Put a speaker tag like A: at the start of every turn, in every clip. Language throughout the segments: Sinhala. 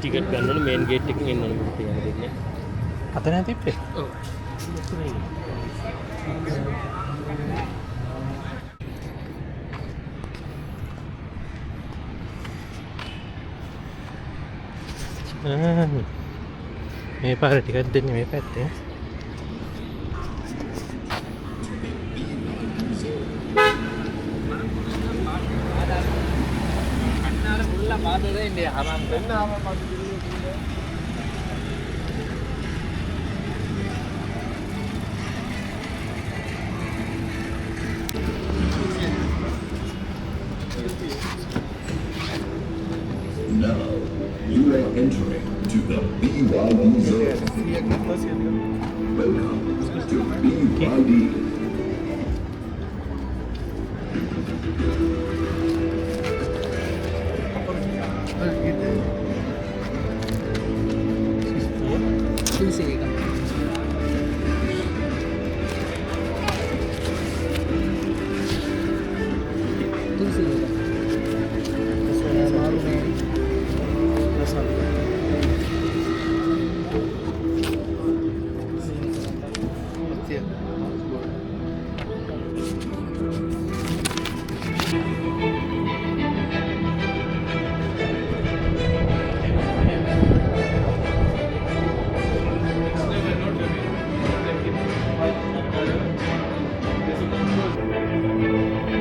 A: ටිකට් ගන්න ඕනේ මේන් ගේට් එකෙන් එන්න ඕනේ මට යන්න දෙන්නේ.
B: අතන තිබ්බේ.
A: ඔව්.
B: මේ පාර ටිකක් දෙන්නේ මේ පැත්තේ.
C: Now you are entering to the BYD zone. Welcome to BYD.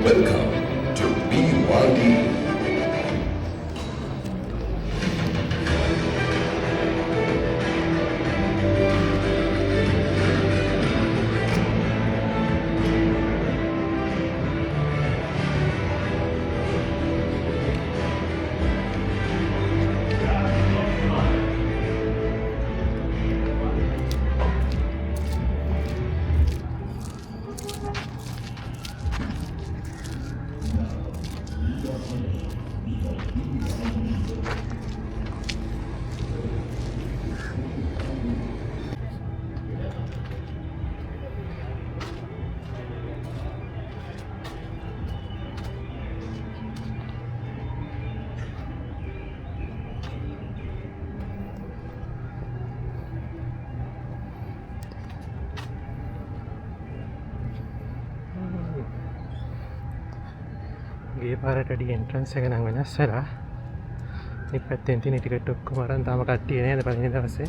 C: Welcome to BYD.
B: ගේ පාරට වැඩි එන්ට්‍රන්ස් එක නම් වෙනස් වෙලා. මේ පැත්තෙන් තියෙන ටිකට් ඔක්කොම අරන් තාම කට්ටිය නේද පළවෙනි දවසේ.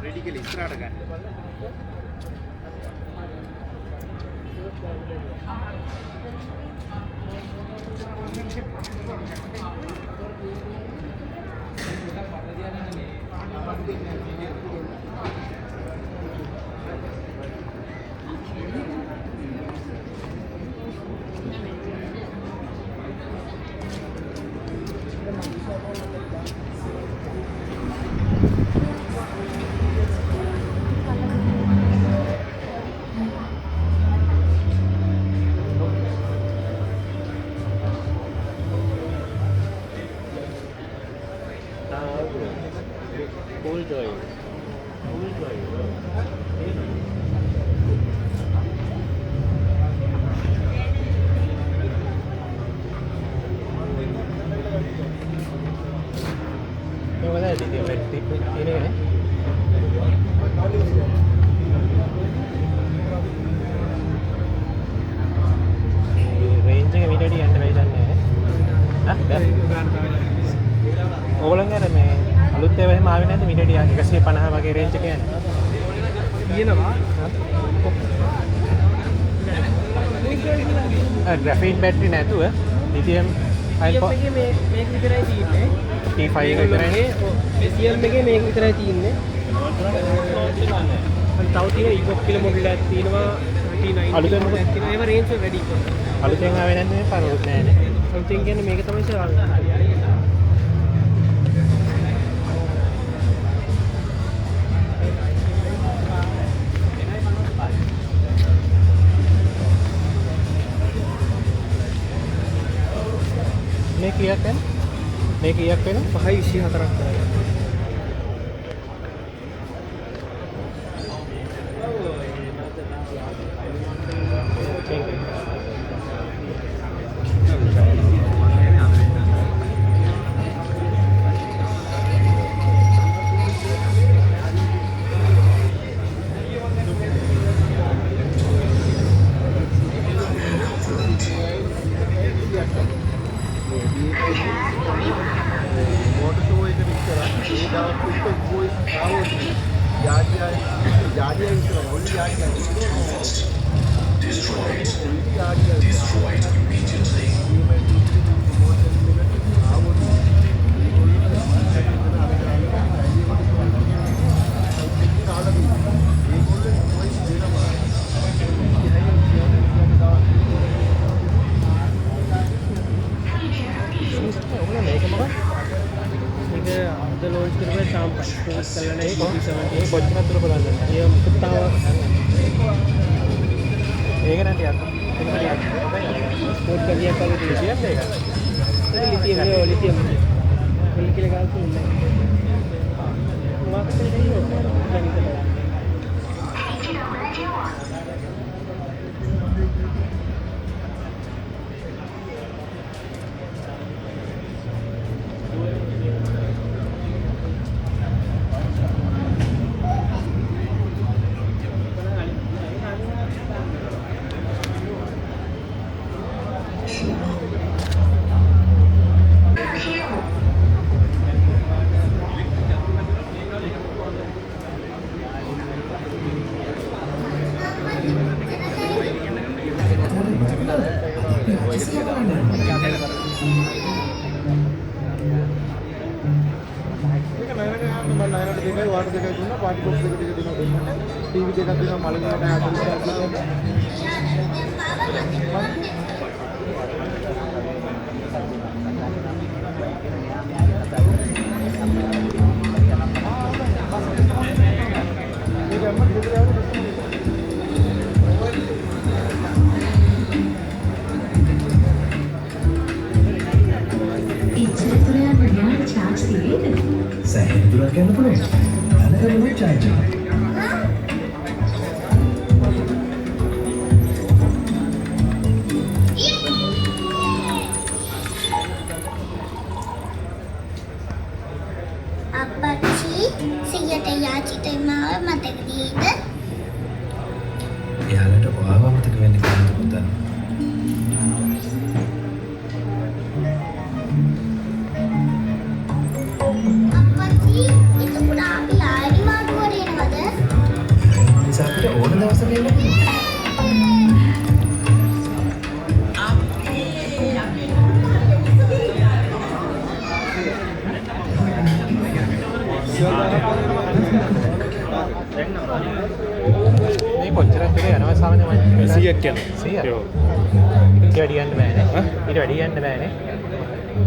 D: Ready ke istirahat kan?
A: Full drive. Full drive.
B: මොකද ඉතින් බැටරි තියෙන්නේ නේ රේන්ජ් එක මීටර් යන්න බැරි දන්නේ නැහැ ඕගොල්ලන්ගේ අර මේ අලුත් ඒවා එහෙම ආවේ නැද්ද මීටර් 150 වගේ රේන්ජ් එක යන්නේ
D: තියෙනවා
B: ග්‍රැෆීන් බැටරි නැතුව ලිතියම් අයල්
D: මේක විතරයි තියෙන්නේ
B: T5 එක විතරයි
D: SCM එකේ මේක විතරයි තියෙන්නේ තව තියෙන ඉකොක් කියලා මොඩල් එකක් තියෙනවා T9
B: අලුතෙන් මොකද
D: තියෙනවා ඒවා රේන්ජ් එක වැඩි
B: අලුතෙන් ආවේ නැද්ද මේ පරවුත් නෑනේ
D: අලුතෙන් කියන්නේ මේක තමයි සර්
B: මේ කීයක් වෙන? මේ කීයක් වෙන?
D: 524ක් කරා.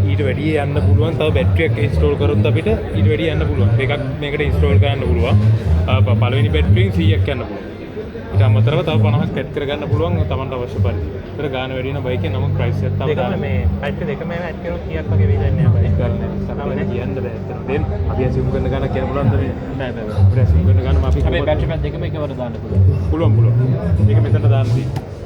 A: ඊට වැඩි යන්න පුළුවන් තව බැටරියක් ඉන්ස්ටෝල් කරොත් අපිට ඊට වැඩි යන්න පුළුවන් එකක් මේකට ඉන්ස්ටෝල් කරන්න පුළුවන් පළවෙනි බැටරියෙන් 100ක් යන්න පුළුවන් ඊට අමතරව තව 50ක් ඇඩ් කරගන්න පුළුවන් තමන්ට අවශ්‍ය පරිදි ඒතර ගාන වැඩි වෙන බයික් එක නම ප්‍රයිස් එක තව දාන්න
B: මේ බැටරි දෙකම ඇඩ් කරොත් කීයක් වගේ වෙයිද නැහැ අපේ
A: ගන්න කියන්න බෑ ඇත්තටම. දැන් අපි assume කරන ගානක් කියන්න පුළුවන්ද මේ? නෑ නෑ. අපිට assume කරන ගානම අපි
D: හැබැයි බැටරි පැක් දෙකම එකවර දාන්න පුළුවන්.
A: පුළුවන්. මේක මෙතනට දාන්න තියෙනවා.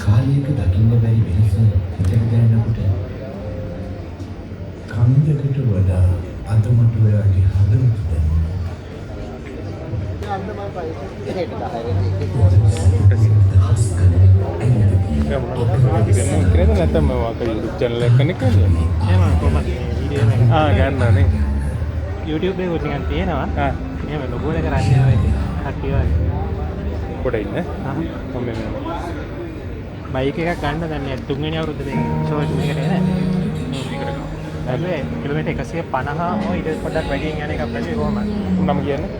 E: කාලයක දකින්න බැරි වෙනස හිතට දැනෙනකොට කන්දකට වඩා අතමට ඔයාගේ හදවත
A: දැනෙනවා. නැත්නම් මම YouTube channel එක කනෙක්ට් කරන්නේ.
B: එහෙම කොහොමද වීඩියෝ එක
A: ගන්නනේ.
B: YouTube එකේ උඩින් තියෙනවා. එහෙම ලොගෝ එක කරන්නේ ඔය කට්ටිය වගේ.
A: පොඩ ඉන්න.
B: මම
A: මේ
B: බයික් එකක් ගන්න දැන් තුන්වෙනි අවුරුද්දේ ෂෝට් මේකට එන්නේ. හැබැයි කිලෝමීටර් 150 ඔය ඊට පොඩ්ඩක් වැඩියෙන් යන එකක් බැලුවේ කොහමද?
A: නම කියන්නේ?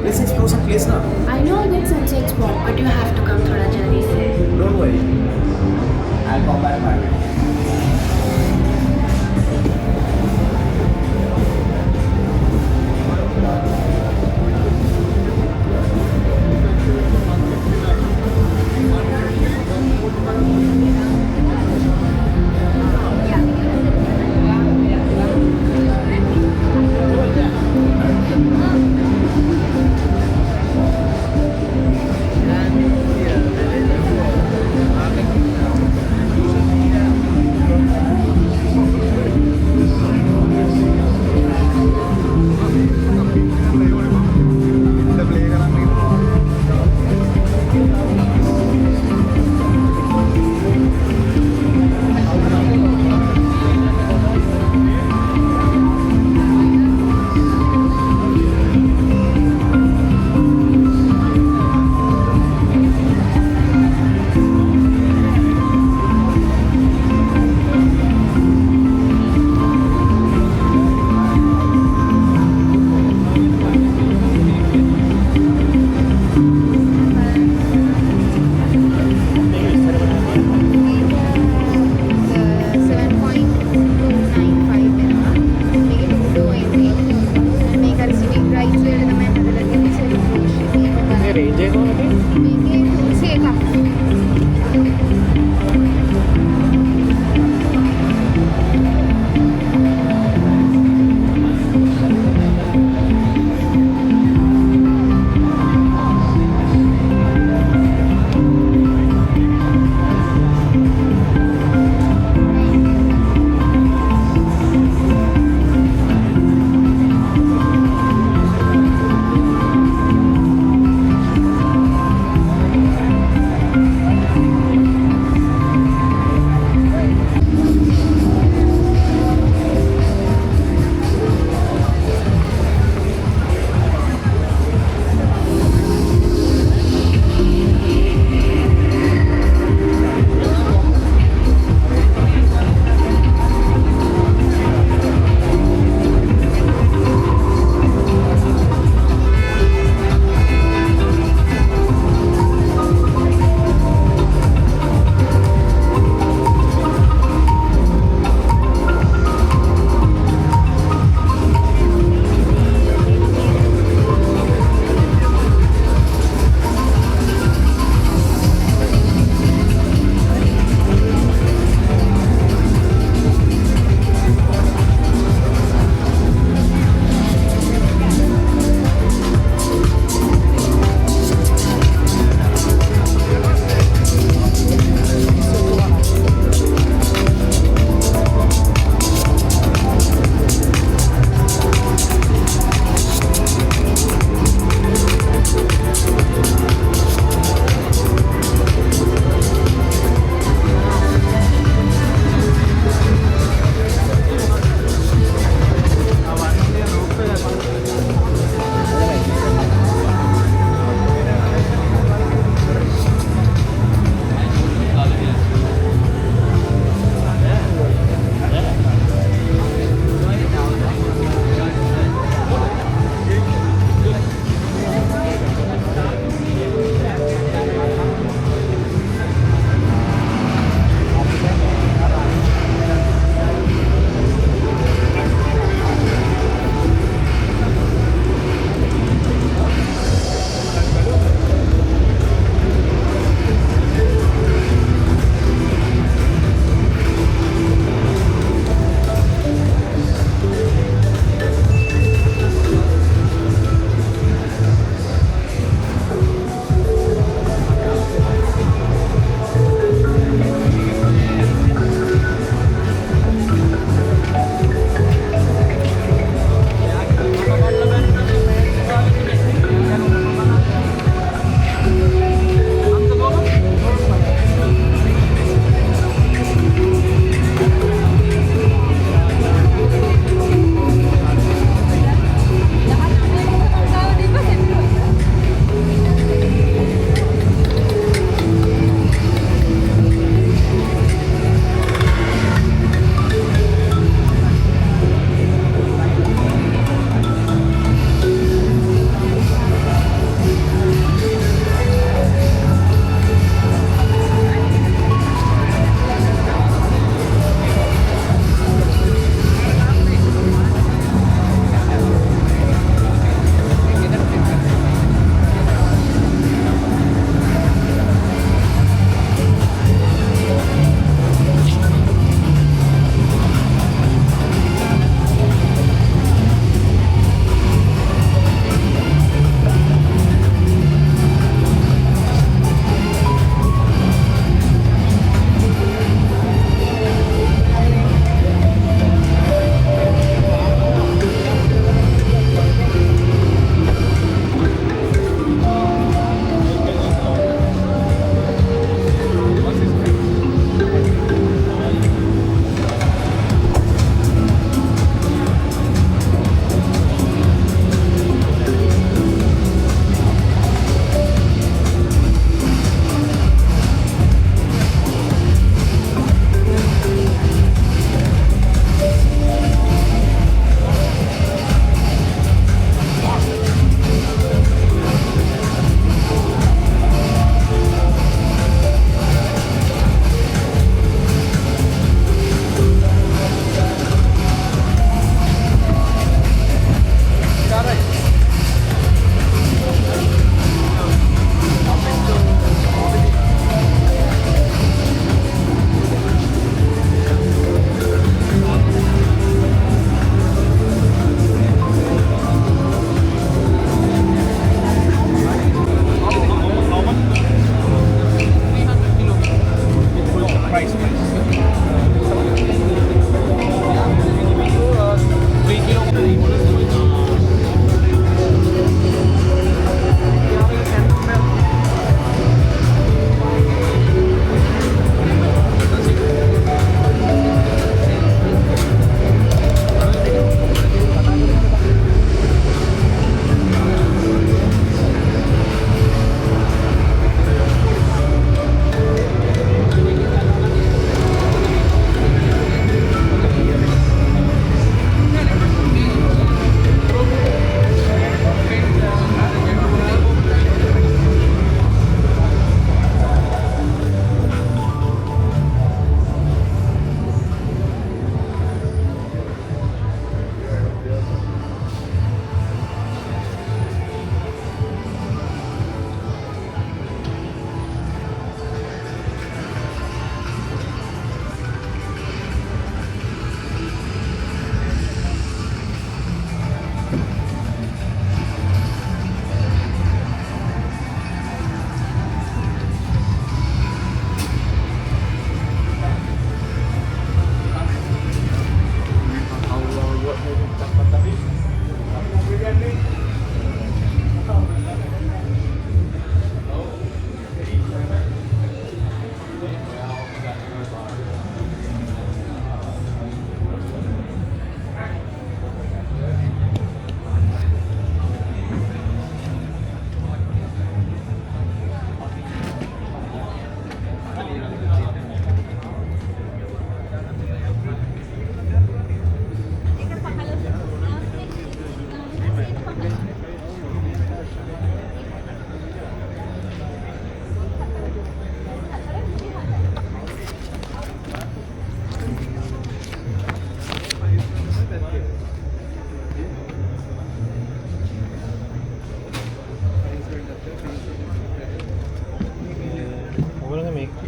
F: Let's explore some place now.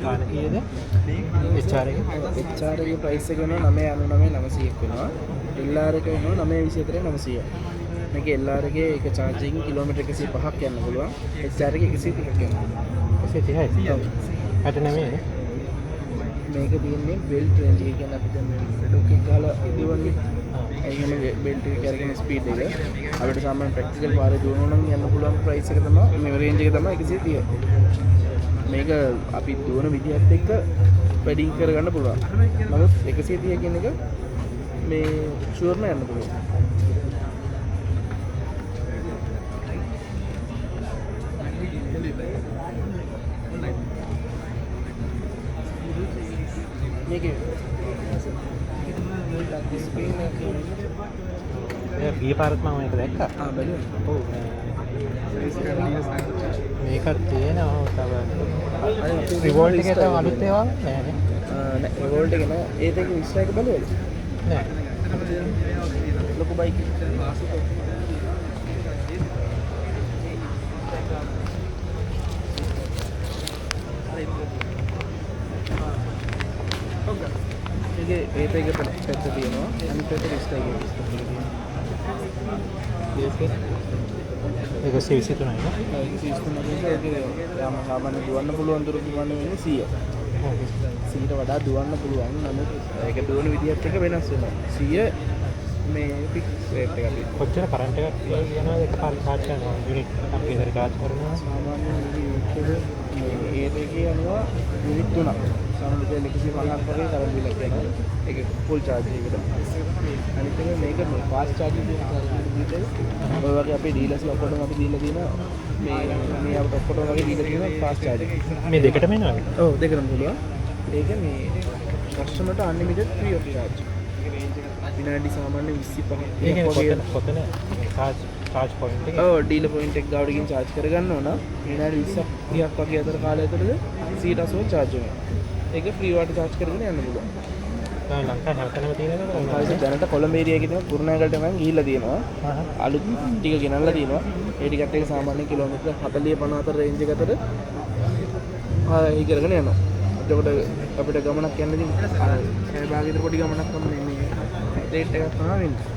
B: ගාන කීයද? HR එක.
F: HR එකේ ප්‍රයිස් එක වෙනවා 999 වෙනවා. LR එක වෙනවා 924 900. මේක LR එකේ එක charging කිලෝමීටර් 105ක් යන්න පුළුවන්. HR එකේ 130ක් යනවා.
B: 130යි. අද නෙමෙයි.
F: මේක තියෙන්නේ බෙල්ට් රේන්ජ් එක කියන්නේ අපි දැන් ඩොක් එක ගහලා ඉදවන්නේ. ඒ කියන්නේ බෙල්ට් එක කරගෙන ස්පීඩ් එක අපිට සාමාන්‍ය ප්‍රැක්ටිකල් පාරේ දුවනවා නම් යන්න පුළුවන් ප්‍රයිස් එක තමයි මේ රේන්ජ් එක තමයි 130. මේක අපි දුවන විදිහත් එක්ක වැඩි කරගන්න පුළුවන්. නමුත් 130 කියන එක මේ ෂුවර්ම යන්න පුළුවන්. මේකේ
B: ගිය පාරත් මම මේක දැක්කා.
F: බැලුවා.
B: ඔව්. මේකත් තියෙනවා තව. රිවෝල්ට් එකේ තව අලුත් ඒවා නැහැ නේ.
F: නෑ රිවෝල්ට් එක නෑ. ඒ දෙක 20 එක බලුවද?
B: නෑ.
F: ලොකු බයික් එක. ඒකේ ඒ දෙක පැත්ත තියෙනවා. අනිත් පැත්ත 20 එක.
B: ඒක 123යි නේ.
F: ඒක 23 යාම සාමාන්‍ය දුවන්න පුළුවන් දුර දුවන්න වෙන්නේ 100. 100ට වඩා දුවන්න පුළුවන්. නමුත් ඒක දුවන විදිහත් එක වෙනස් වෙනවා. 100 මේ ෆික්ස් රේට් එක අපි
B: කොච්චර කරන්ට් එකක් යනවා එකපාර charge කරනවා යුනිට් එකක් විතර charge කරනවා
F: සාමාන්‍ය යුනිට් එක මේ දෙකේ යනවා යුනිට් 3ක්. සාමාන්‍ය දෙයක් 150ක් වගේ කරන්ට් බිලක් යනවා. ඒක ෆුල් charge එකකට. අනිත් එක මේක මේ fast charging දෙක ඔය වගේ අපේ ඩීලර්ස්ලා ඔක්කොම අපි දීලා තියෙනවා මේ අපිට ඔක්කොම වගේ දීලා තියෙනවා fast charging.
B: මේ දෙකටම එනවද?
F: ඔව් දෙකටම පුළුවන්. ඒක මේ කස්ටමර්ට unlimited free of charge. විනාඩි සාමාන්‍ය 25ක්
B: ඒක කොතන charge point එක?
F: ඔව් ඩීලර් පොයින්ට් එක ගාවට ගිහින් charge කරගන්න ඕන. විනාඩි 20ක් 30ක් වගේ අතර කාලය ඇතුළත 180 charge වෙනවා. ඒක free වට charge කරගෙන යන්න පුළුවන්.
B: දැන් ලංකාවේ හැමතැනම තියෙනවද?
F: ලංකාවේ දැනට කොළඹ ඒරියා එකේ තියෙන කුරුණෑගලට මම ගිහිල්ලා තියෙනවා. අලුත් ටික ගෙනල්ලා තියෙනවා. ඒ ටිකත් එක සාමාන්‍ය කිලෝමීටර් 40 50 අතර රේන්ජ් එක අතර ආයි කරගෙන යනවා. එතකොට අපිට ගමනක් යන්න ඉතින් ඒ භාගයේ පොඩි ගමනක් තමයි මේ රේට් එකක් තමයි වෙන්නේ.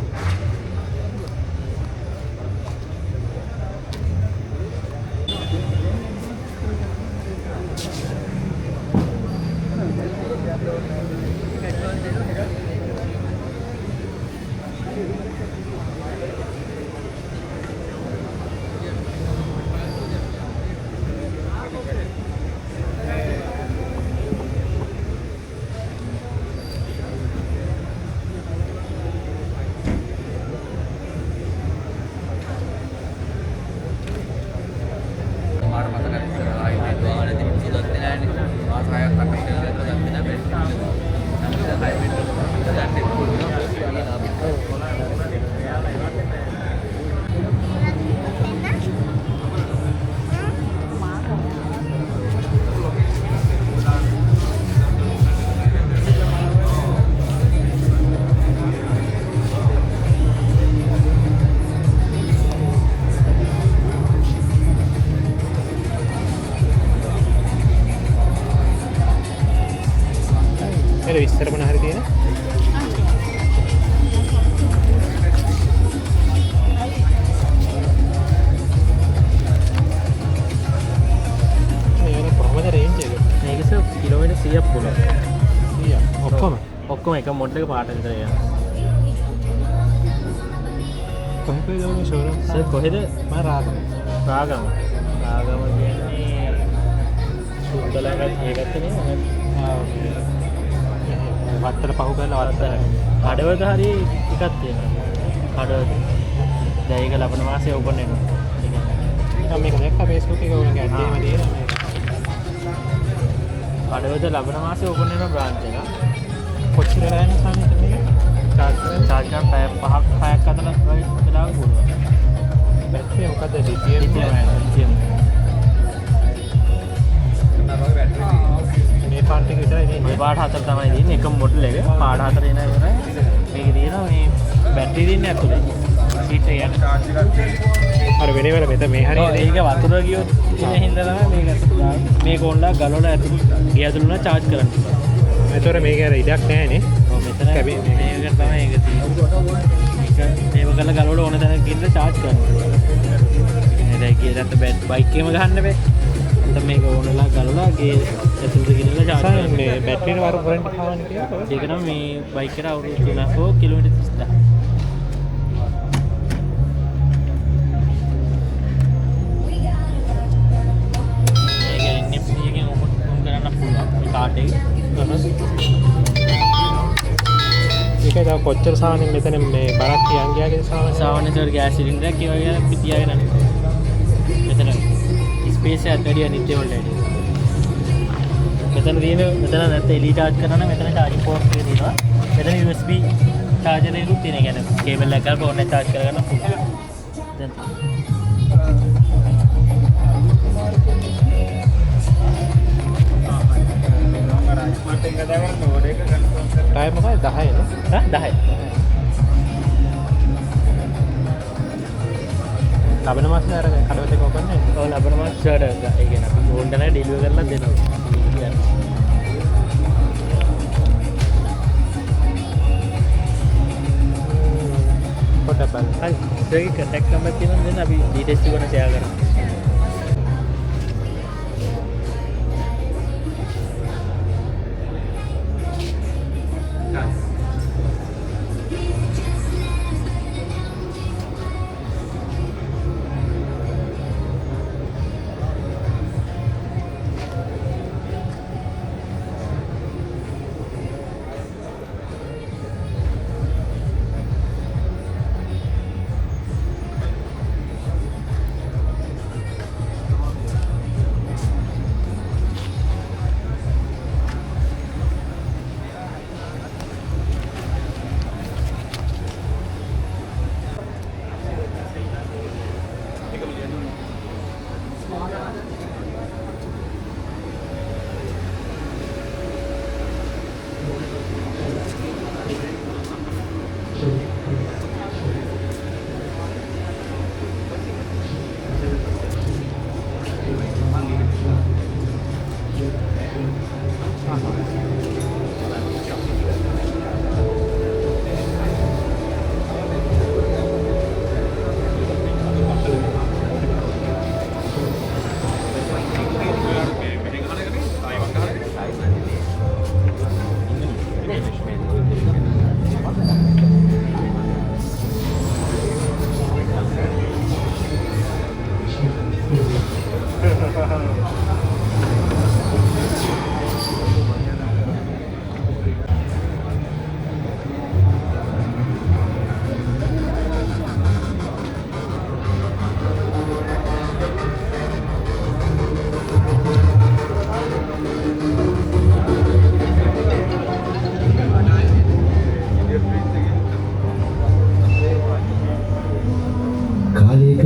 B: ඒක විස්තර මොන හරි තියෙන? මේක කොහොමද රේන්ජ් එක?
D: මේක කිලෝමීටර් 100ක් පුළුවන්.
B: 100ක්
D: ඔක්කොම එක මොඩල් එක පාට විතර යනවා.
B: කොහෙද ගමනේ ෂෝරූම්?
D: සර් කොහෙද?
B: මම රාගම
D: කියන්නේ සුද්දලකට ඒකත් නේ.
B: වත්තර පහු කරලා වත්තර
D: කඩවත හරි එකක් තියෙනවා. කඩවත. දැන් ඒක ලබන මාසේ ඕපන් වෙනවා.
B: මම මේක දැක්කා Facebook එකේ උන්ගේ ඇඩ් එකම තියෙනවා මේක.
D: කඩවත ලබන මාසේ ඕපන් වෙන බ්‍රාන්ච් එක.
B: කොච්චර රෑනේ සාමිත මේක?
D: charge කරන් 5ක් අතර වගේ වෙලාවක පුළුවන්.
B: බැටරිය මොකද ලිතියම් මේ පාර්ට් එක විතරයි තියෙන්නේ.
D: මේ පාට හතර තමයි තියෙන්නේ. එක මොඩල් එක පාට හතර එන ඉවරයි. මේකේ තියෙනවා මේ බැටරි දෙන්නේ ඇතුලේ. 100 හිට යන
B: අර වෙනවල මෙත මේ හරි
D: ඒක වතුර ගියොත් ඉන හින්දා තමයි මේක ඕන්ලා ගලවලා ඇතුළු ගියතුළුනා charge කරන්න.
B: ඒතොර මේක අර ඉඩක් නැහැනේ.
D: ඔව් මෙතන මේක තමයි ඒක තියෙන්නේ. මේක කරලා ගලවලා ඕන තැනක ගිහින් charge කරන්න. දැන් ගියරත් බයික් එකේම ගහන්න බෑ. නැත්නම් මේක ඕනලා ගලවලා ගේ ඇතුළට ගෙනලා charge කරන්න.
B: මේ බැටරියට වර වරන්ටි කාවන්නේ කියලා.
D: ඒක නම් මේ බයික් එකට අවුරුදු 3 කිලෝමීටර් 30.
B: ඒක දා කොච්චර සාමාන්‍යයෙන් මෙතන මේ බරක් තියන් ගියාගේ
D: සාමාන්‍යයෙන් ගෑස් සිලින්ඩර් එකක් ඒ වගේ පිටියාගෙන යනවා. මෙතන ස්පේස් එක වැඩි අනිත් ඒවාට වැඩි. මෙතන නැත්නම් එලී charge කරනවා නම් මෙතන charging port එක තියෙනවා. මෙතන USB charger එකකුත් තියෙන. ඒ කියන්නේ කේබල් එකක් ගාලා ෆෝන් එක charge කරගන්න පුළුවන්. දැන්
B: ටයිම් මොකක්ද 10 නේ?
D: 10.
B: ලබන මාසේ අර කඩවත එක ඕපන් නේ.
D: ඔව් ලබන මාසේ ඒ කියන්නේ අපි ඕන් කරලා ඩෙලිවර් කරලා දෙනවා.
B: පොඩ්ඩක් බලන්න.
D: හරි. ඒක contact number තියෙනවා දෙන්න අපි details ටික ගන්න share කරමු.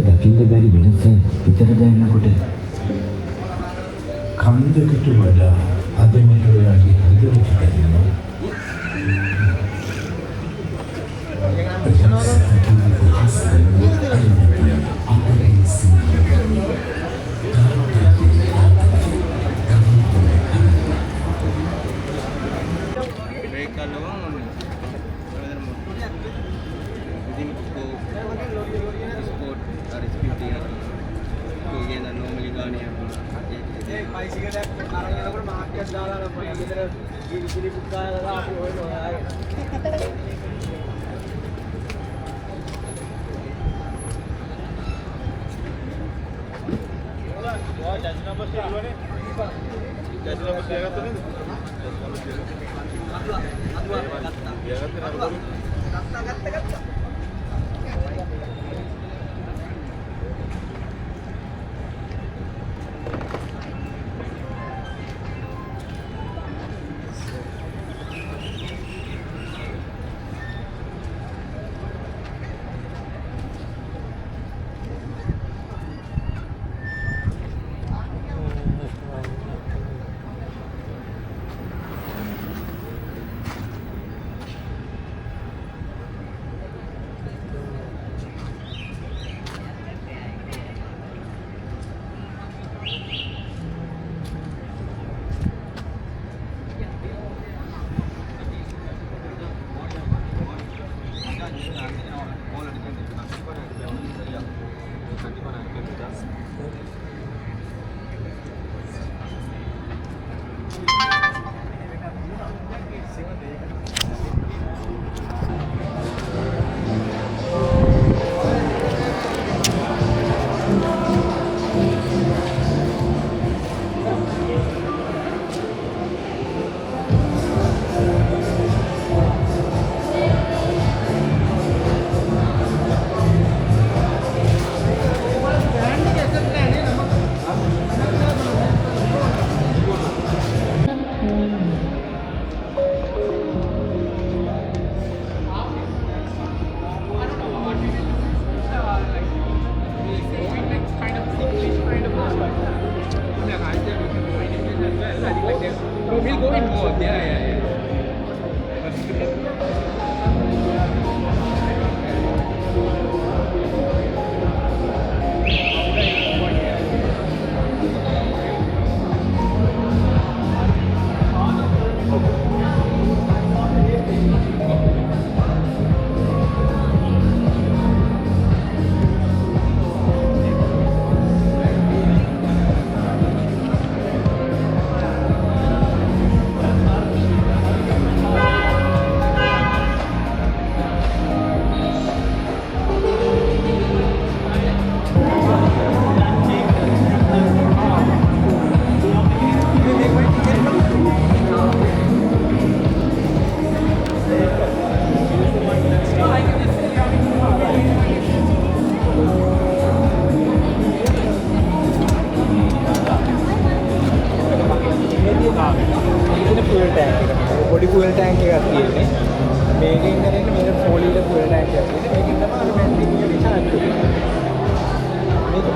E: දකින්න බැරි වෙනස විතර දැනනකොට කන්දකට වඩා අද මට ඔයාගේ හදවත දැනෙනවා.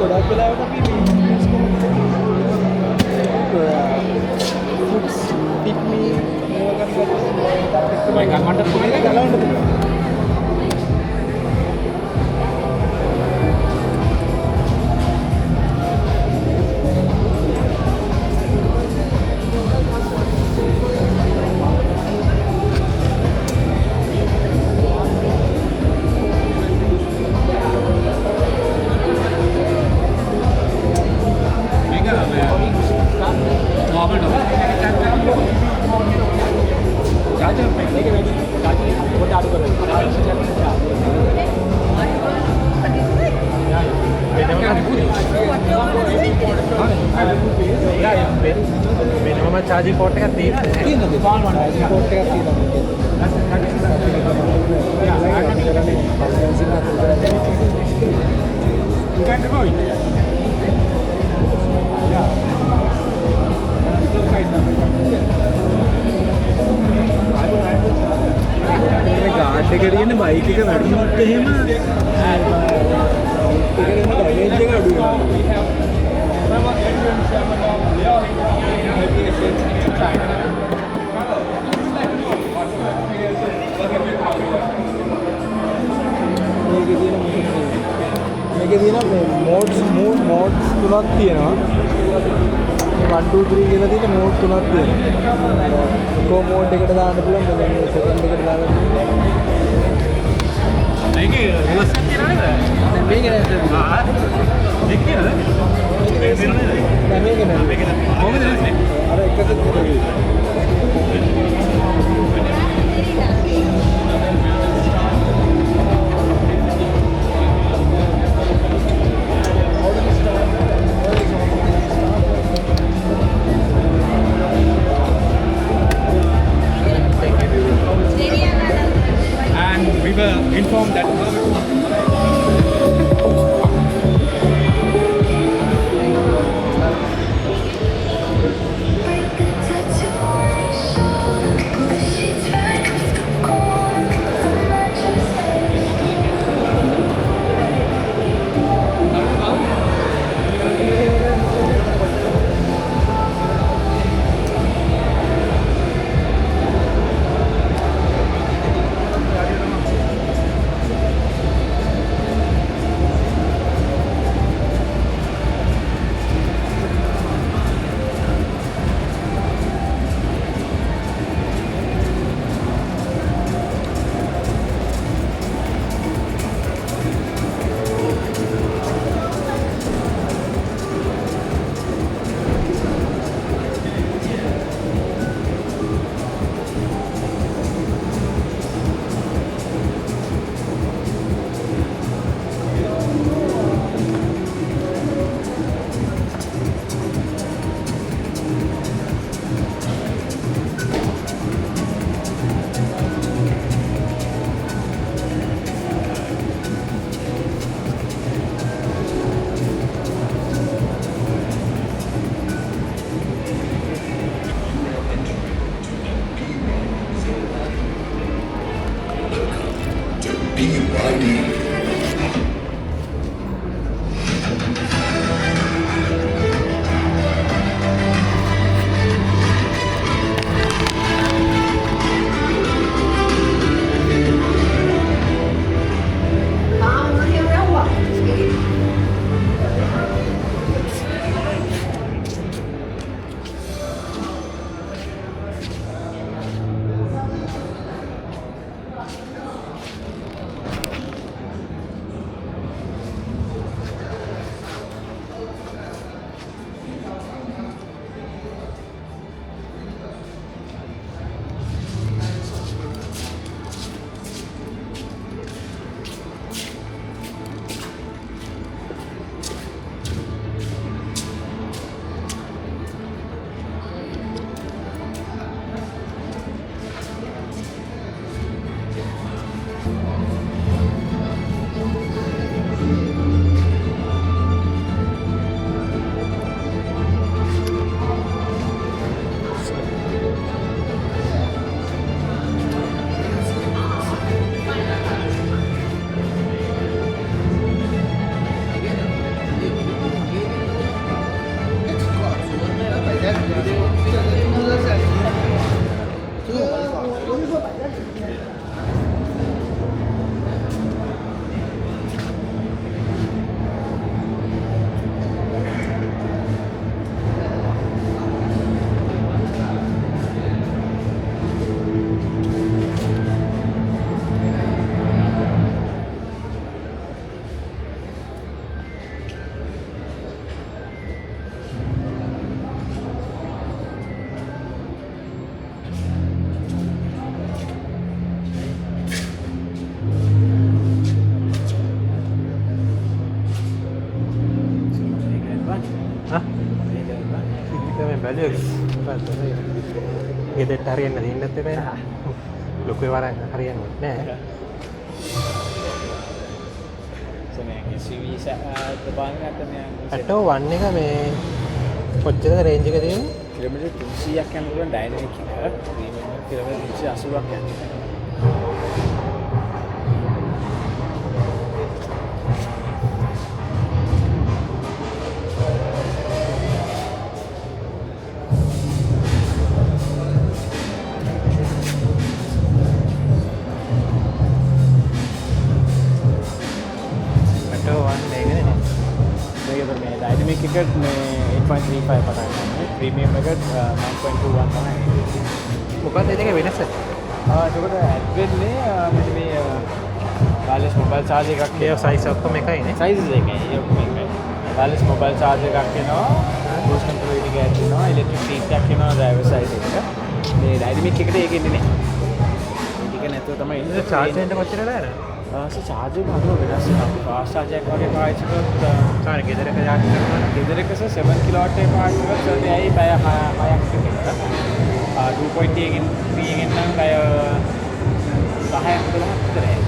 F: ගොඩක් වෙලාවට අපි use foods fit me මේවා කරලා මේක ගන්නට පුළුවන් ගලවන්න පුළුවන්.
B: වෙනම charging port එකක් තියෙනවා.
F: charging port එකක් ගාඩ් එක තියෙන බයික් එක වැඩිමුත් එහෙම ඒකේ ඩැමේජ් එක අඩු වෙනවා. මේකේ තියෙන මොඩ්ස් තුනක් තියෙනවා. 1 2 3 කියලා තියෙන මෝඩ් තුනක් තියෙනවා. කො මෝඩ් එකට දාන්න පුළුවන් මෙන්න සෙකන්ඩ් එකට දාන්න පුළුවන්.
A: මේකේ රිවර්ස් එකක් තියෙනවද?
F: මේක නේද?
A: මේක කියනද?
F: මේක නේද?
A: කොහොමද නේ?
F: අර එකකට දෙන්නේ.
A: And we were informed that
B: බැලුවද ගෙදරට හරියන්න දෙන්නත් එපා ලොකු වරන් හරියන්නේ නැහැ ඇටෝ වන් එක මේ කොච්චරද රේන්ජ් එක තියෙන්නේ
F: කිලෝමීටර් 300ක් යන පුළුවන් ඩයිනමික් එක ප්‍රීමියම් කිලෝමීටර් 180ක් යනවා එකට මේ 8.35 පටන් ගන්න. ප්‍රීමියම් එකට 9.21 තමයි.
B: මොකක්ද ඒක වෙනස?
F: එතකොට ඇඩ් වෙන්නේ මෙන්න මේ wireless mobile charger එකක්
B: ඒ සයිස් ඔක්කොම එකයි නේ.
F: සයිස් එකයි. ඒ ඔක්කොම එකයි. wireless mobile charger එකක් එනවා. cruise control එක ඇඩ් වෙනවා. electric seat එකක් එනවා driver side එකට. මේ dynamic එකට ඒක එන්නේ නැහැ. ඒක නැතුව තමයි ඉන්නේ.
B: charge වෙන්න කොච්චර දානවා?
F: charge එක අනුව වෙනස් වෙනවා. fast charger එකක් වගේ පාවිච්චි කරොත්
B: සාමාන්‍ය ගෙදරක charge කරනවා.
F: ගෙදරක 7 කිලෝවොට් එක පාවිච්චි කරොත් සර්දී පැය 6ක් විතර. 2.3 එකෙන් 3 එකෙන් නම් පැය 10ක් 12ක් විතර යයි.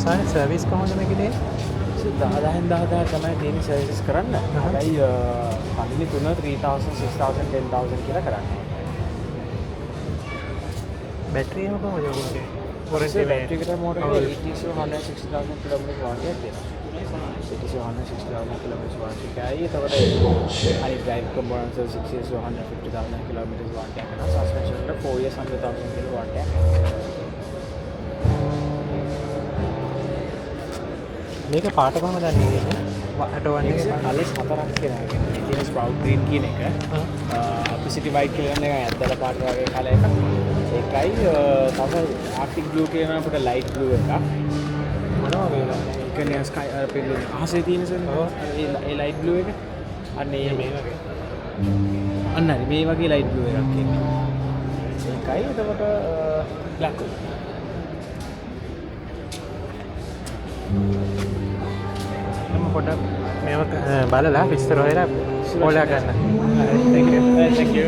B: සාමාන්‍ය සර්විස් කොහොමද මේකේ?
F: 10,000 තමයි තියෙන සර්විස් කරන්න. හැබැයි පන්දි තුන 3000 6000 10000 කියලා කරන්නේ.
B: බැටරි එක කොහොමද ඔයගොල්ලෝගේ?
F: වොරන්ටි බැටරි එකට මොඩල් ETC 160,000 කිලෝමීටර් වාරන්ටි එකක් තියෙනවා. ETC 160,000 කිලෝමීටර් වාරන්ටි එකයි. එතකොට අනිත් ඩ්‍රයිව් කම්පොනන්ට්ස් 6 years 150,000 කිලෝමීටර් වාරන්ටි එකක් කරනවා. සස්පෙන්ෂන් එක 4 years 100,000 කිලෝ වාරන්ටි එකක්.
B: මේක පාට කොහමද දන්නේ? අට වන් එකේ
F: කලස් හතරක් කියලා කියන්නේ. තියෙන ස්ප්‍රවුට් ග්‍රීන් කියන එක. අපිසිටි වයිට් කියලා කියන එක ඇද්දලා පාට වගේ කලර් එකක්. ඒකයි තව ආර්ටික් බ්ලූ කියන අපිට ලයිට් බ්ලූ එකක්.
B: මොනවා වේලා?
F: ඒ කියන්නේ ස්කයි අර පෙන්නේ අහසේ තියෙන සර්. ඒ ලයිට් බ්ලූ එක. අන්න ඒ
B: මේ වගේ.
F: අන්න හරි මේ වගේ ලයිට් බ්ලූ එකක් කියන්නේ. ඒකයි එතකොට බ්ලැක්
B: පොඩ්ඩක් මේව බලලා විස්තර හොයලා ඕලා ගන්න. thank you.
F: thank you.